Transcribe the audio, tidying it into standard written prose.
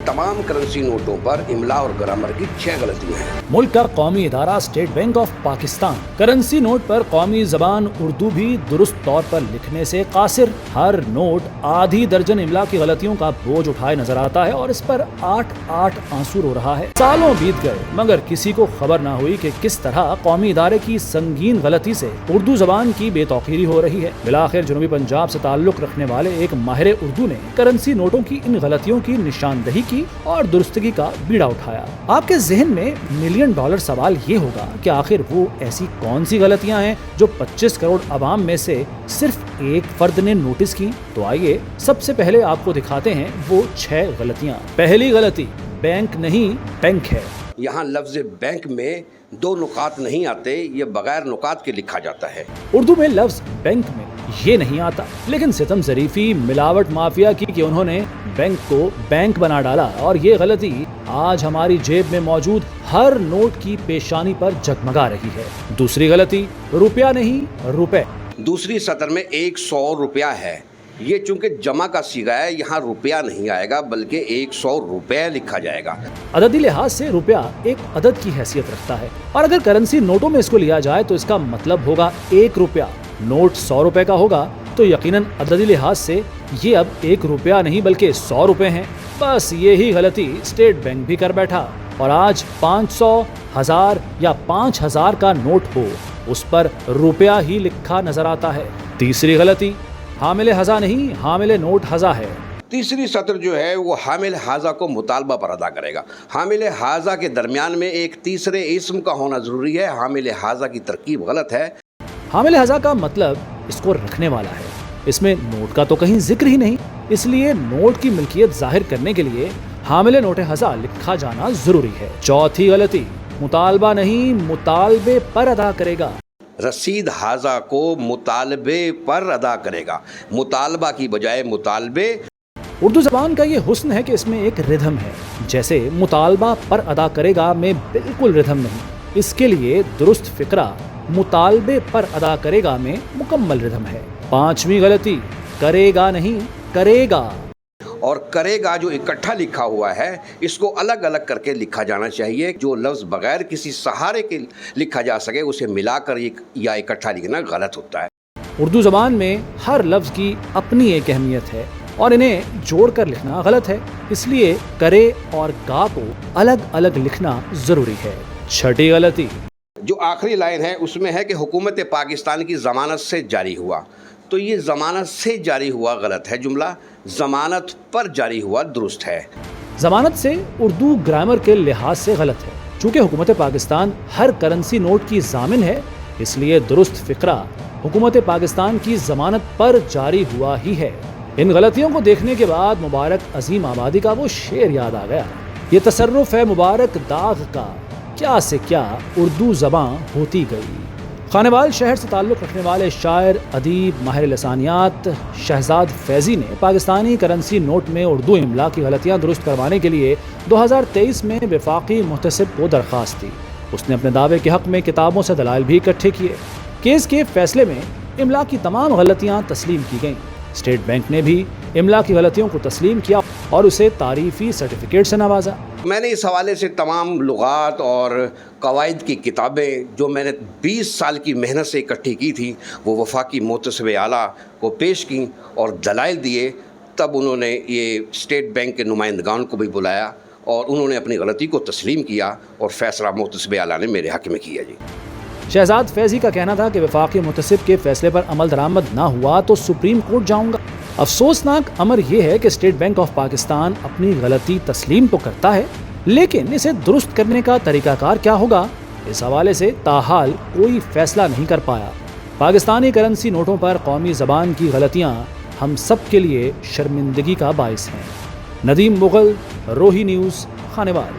तमाम करेंसी नोटों पर इमला और ग्रामर की 6 गलतियां हैं। मुल्क का कौमी इदारा state bank of Pakistan currency note पर कौमी जबान उर्दू भी दुरुस्त तौर पर लिखने से कासिर। हर नोट आधी दर्जन इमला की गलतियों का बोझ उठाए नजर आता है और इस पर 8 आंसू रो रहा है। सालों बीत गए मगर किसी को खबर ना हुई कि किस तरह कौमी इदारे की संगीन गलती से उर्दू जबान की बेतौकीरी हो रही है। बिलाखिर जनूबी पंजाब से ताल्लुक रखने वाले एक माहिर उर्दू ने करेंसी नोटों की इन गलतियों की निशानदही की और दुरुस्तगी का बीड़ा उठाया। आपके जहन में $1 मिलियन सवाल ये होगा कि आखिर वो ऐसी कौन सी गलतियां हैं जो 25 करोड़ अवाम में से सिर्फ एक फर्द ने नोटिस की। तो आइए सबसे पहले आपको दिखाते हैं वो 6 गलतियां। पहली गलती, बैंक नहीं बैंक है। यहाँ लफ्ज बैंक में 2 नुकात नहीं आते, ये बगैर नुकात के लिखा जाता है। उर्दू में लफ्ज बैंक में ये नहीं आता, लेकिन सितम ज़रीफी मिलावट माफिया की कि उन्होंने बैंक को बैंक बना डाला और ये गलती आज हमारी जेब में मौजूद हर नोट की पेशानी पर जगमगा रही है। दूसरी गलती, रुपया नहीं रुपए। दूसरी सतर में 100 रुपया है, ये चूंकि जमा का सीगा है, यहाँ रुपया नहीं आएगा बल्कि 100 रुपये लिखा जाएगा। अददी लिहाज से रुपया एक अदद की हैसियत रखता है और अगर करेंसी नोटों में इसको लिया जाए तो इसका मतलब होगा 1 रुपया। नोट 100 रुपए का होगा तो यकीनन अददी लिहाज से ये अब 1 रुपया नहीं बल्कि 100 रुपए हैं। बस यही गलती स्टेट बैंक भी कर बैठा और आज 500, 1000 या 5000 का नोट हो उस पर रुपया ही लिखा नजर आता है। तीसरी गलती, हामिल हज़ा नहीं हामिल नोट हज़ा है। तीसरी सतर जो है वो हामिल हाजा को मुतालबा पर अदा करेगा। हामिल हाजा के दरमियान में एक तीसरे इस्म का होना जरूरी है। हामिल हाजा की तरकीब गलत है। हामिल हज़ा का मतलब इसको रखने वाला है, इसमें नोट का तो कहीं जिक्र ही नहीं, इसलिए नोट की मिल्कियत जाहिर करने के लिए हामिल नोट हज़ा लिखा जाना जरूरी है। चौथी गलती, मुतालबा नहीं मुतालबे पर अदा करेगा। रसीद हाजा को मुतालबे पर अदा करेगा, मुतालबा की बजाय मुतालबे। उर्दू ज़बान का ये हुस्न है कि इसमें एक रिदम है, जैसे मुतालबा पर अदा करेगा में बिल्कुल रिदम नहीं, इसके लिए दुरुस्त फिक्रा मुतालबे पर अदा करेगा में मुकम्मल रिदम है। पांचवी गलती, करेगा नहीं करेगा। और करेगा जो इकट्ठा लिखा हुआ है इसको अलग अलग करके लिखा जाना चाहिए। जो लफ्ज़ बगैर किसी सहारे के लिखा जा सके उसे मिलाकर या इकट्ठा लिखना गलत होता है। उर्दू ज़बान में हर लफ्ज़ की अपनी एक अहमियत है और इन्हें जोड़कर लिखना गलत है, इसलिए करे और गा को अलग अलग लिखना ज़रूरी है। छठी गलती, जो आखिरी लाइन है उसमें है कि हुकूमत पाकिस्तान की ज़मानत से जारी हुआ, तो ये ज़मानत से जारी हुआ गलत है, जुमला ज़मानत पर जारी हुआ दुरुस्त है। ज़मानत से उर्दू ग्रामर के लिहाज से गलत है। चूँकि हुकूमत पाकिस्तान हर करेंसी नोट की ज़ामिन है, इसलिए दुरुस्त फ़िक्रा हुकूमत पाकिस्तान की ज़मानत पर जारी हुआ ही है। इन गलतियों को देखने के बाद मुबारक अजीम आबादी का वो शेर याद आ गया, ये तसर्रुफ़ है मुबारक दाग का, क्या से क्या उर्दू ज़बां होती गई। खानेवाल शहर से ताल्लुक़ रखने वाले शायर, अदीब, माहिर लसानियात शहजाद फैज़ी ने पाकिस्तानी करेंसी नोट में उर्दू इमला की गलतियाँ दुरुस्त करवाने के लिए 2023 में वफाकी मुहतसिब को दरख्वास्त दी। उसने अपने दावे के हक़ में किताबों से दलाइल भी इकट्ठे किए। केस के फैसले में इमला की तमाम गलतियाँ तस्लीम की गईं। स्टेट बैंक ने भी इमला की गलतियों को तस्लीम किया और उसे तारीफ़ी सर्टिफिकेट से नवाजा। मैंने इस हवाले से तमाम लुगात और कवायद की किताबें जो मैंने 20 साल की मेहनत से इकट्ठी की थी वो वफाकी मुहतसिब आला को पेश की और दलाइल दिए। तब उन्होंने ये स्टेट बैंक के नुमाइंदगान को भी बुलाया और उन्होंने अपनी गलती को तस्लीम किया और फैसला मुहतसिब आला ने मेरे हक़ में किया। जी, शहजाद फैज़ी का कहना था कि वफाकी मुहतसिब के फैसले पर अमल दरामद ना हुआ तो सुप्रीम कोर्ट जाऊंगा। अफसोसनाक अमर यह है कि स्टेट बैंक ऑफ पाकिस्तान अपनी गलती तस्लीम तो करता है, लेकिन इसे दुरुस्त करने का तरीकाकार क्या होगा, इस हवाले से ताहाल कोई फैसला नहीं कर पाया। पाकिस्तानी करेंसी नोटों पर कौमी ज़बान की गलतियाँ हम सब के लिए शर्मिंदगी का बाइस हैं। नदीम मुगल, रोही न्यूज़, खानेवाल।